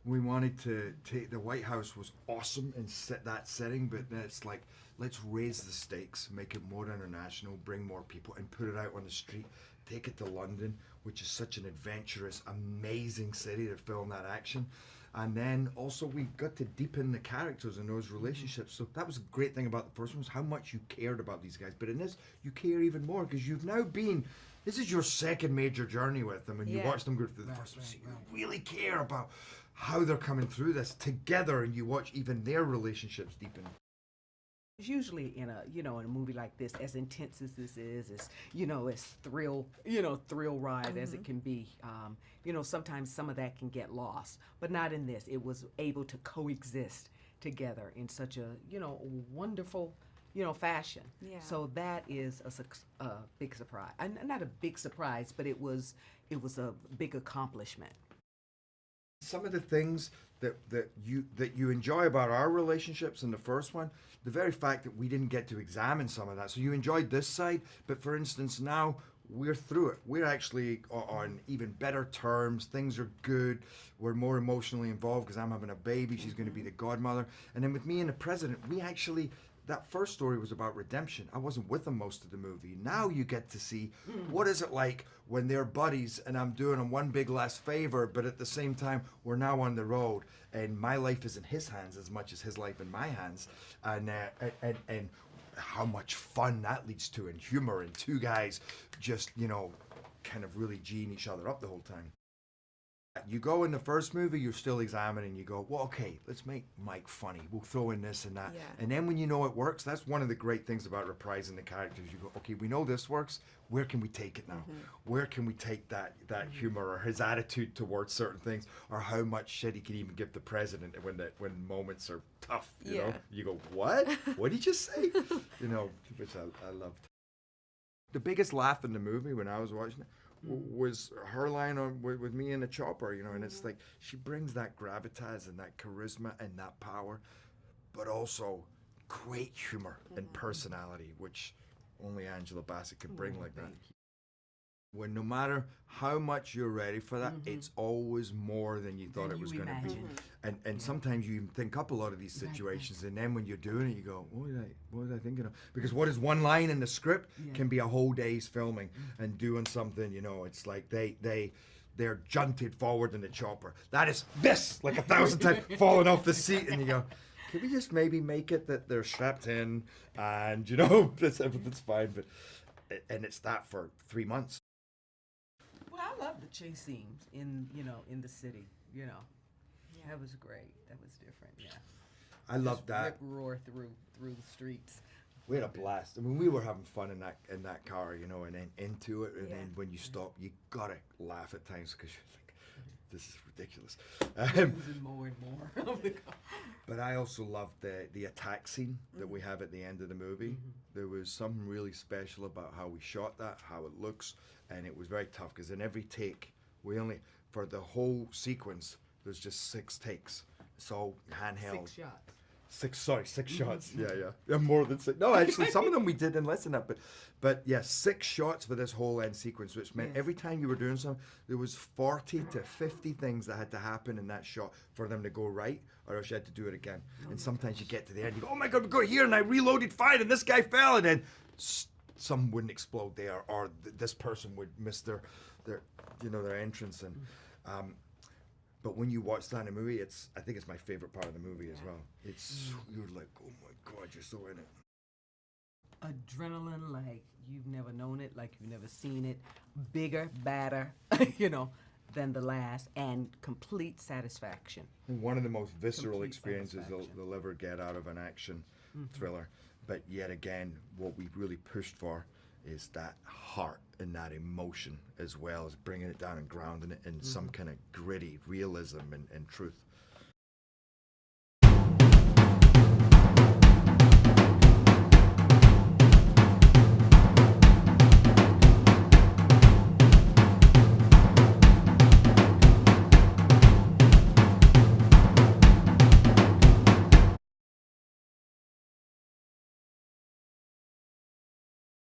We wanted to take the White House was awesome and set that setting, but then it's like let's raise the stakes, make it more international, bring more people, and put it out on the street. Take it to London, which is such an adventurous, amazing city to film that action. And then also we got to deepen the characters and those relationships. So that was a great thing about the first one was how much you cared about these guys. But in this, you care even more because you've now been. This is your second major journey with them, and you watch them go through the first one. So you really care about how they're coming through this together, and you watch even their relationships deepen. Usually in a in a movie like this, as intense as this is, as as thrill ride as it can be, sometimes some of that can get lost, but not in this. It was able to coexist together in such a wonderful fashion. Yeah. So that is a big surprise, and not a big surprise, but it was a big accomplishment. Some of the things that you enjoy about our relationships in the first one, the very fact that we didn't get to examine some of that. So you enjoyed this side, but for instance, now we're through it. We're actually on even better terms. Things are good. We're more emotionally involved because I'm having a baby. She's going to be the godmother. And then with me and the president, we actually, that first story was about redemption. I wasn't with them most of the movie. Now you get to see what is it like when they're buddies and I'm doing them one big last favor, but at the same time, we're now on the road and my life is in his hands as much as his life in my hands. And how much fun that leads to, and humor, and two guys just, kind of really geeing each other up the whole time. You go in the first movie, you're still examining. You go, well, okay, let's make Mike funny. We'll throw in this and that. Yeah. And then when you know it works, that's one of the great things about reprising the characters. You go, okay, we know this works. Where can we take it now? Where can we take that humor or his attitude towards certain things, or how much shit he can even give the president when moments are tough? You know, you go, what? What did you just say? Which I loved. The biggest laugh in the movie when I was watching it was her line with me in the chopper, and it's like she brings that gravitas and that charisma and that power, but also great humor and personality, which only Angela Bassett could bring like that. When no matter how much you're ready for that, it's always more than you thought it was going to be. And sometimes you even think up a lot of these situations, and then when you're doing it, you go, what was I thinking of? Because what is one line in the script can be a whole day's filming and doing something, it's like they're junted forward in the chopper. That is this, like 1,000 times, falling off the seat, and you go, can we just maybe make it that they're strapped in and, everything's fine, and it's that for 3 months. Well, I love the chase scenes in the city. That was great. That was different. Yeah. I love that. Rip roar through the streets. We had a blast. I mean, we were having fun in that car, and then into it, and then when you stop, you gotta laugh at times because you're like, this is ridiculous. Using more and more of the car. But I also loved the attack scene that we have at the end of the movie. There was something really special about how we shot that, how it looks, and it was very tough because in every take, for the whole sequence, there's just 6 takes. It's all handheld. 6 shots. 6 shots. Yeah, more than 6. No, actually, some of them we did in less than that. But yeah, 6 shots for this whole end sequence, which meant every time you were doing something, there was 40 to 50 things that had to happen in that shot for them to go right, or else you had to do it again. And sometimes you get to the end, you go, oh my God, we go here, and I reloaded fine, and this guy fell, and then some wouldn't explode there, or this person would miss their entrance. And but when you watch that in a movie, I think it's my favorite part of the movie as well. You're like, oh my God, you're so in it. Adrenaline like you've never known it, like you've never seen it. Bigger, badder, than the last, and complete satisfaction. One of the most visceral Complete experiences satisfaction. they'll ever get out of an action thriller. But yet again, what we really pushed for is that heart and that emotion, as well as bringing it down and grounding it in some kind of gritty realism and truth.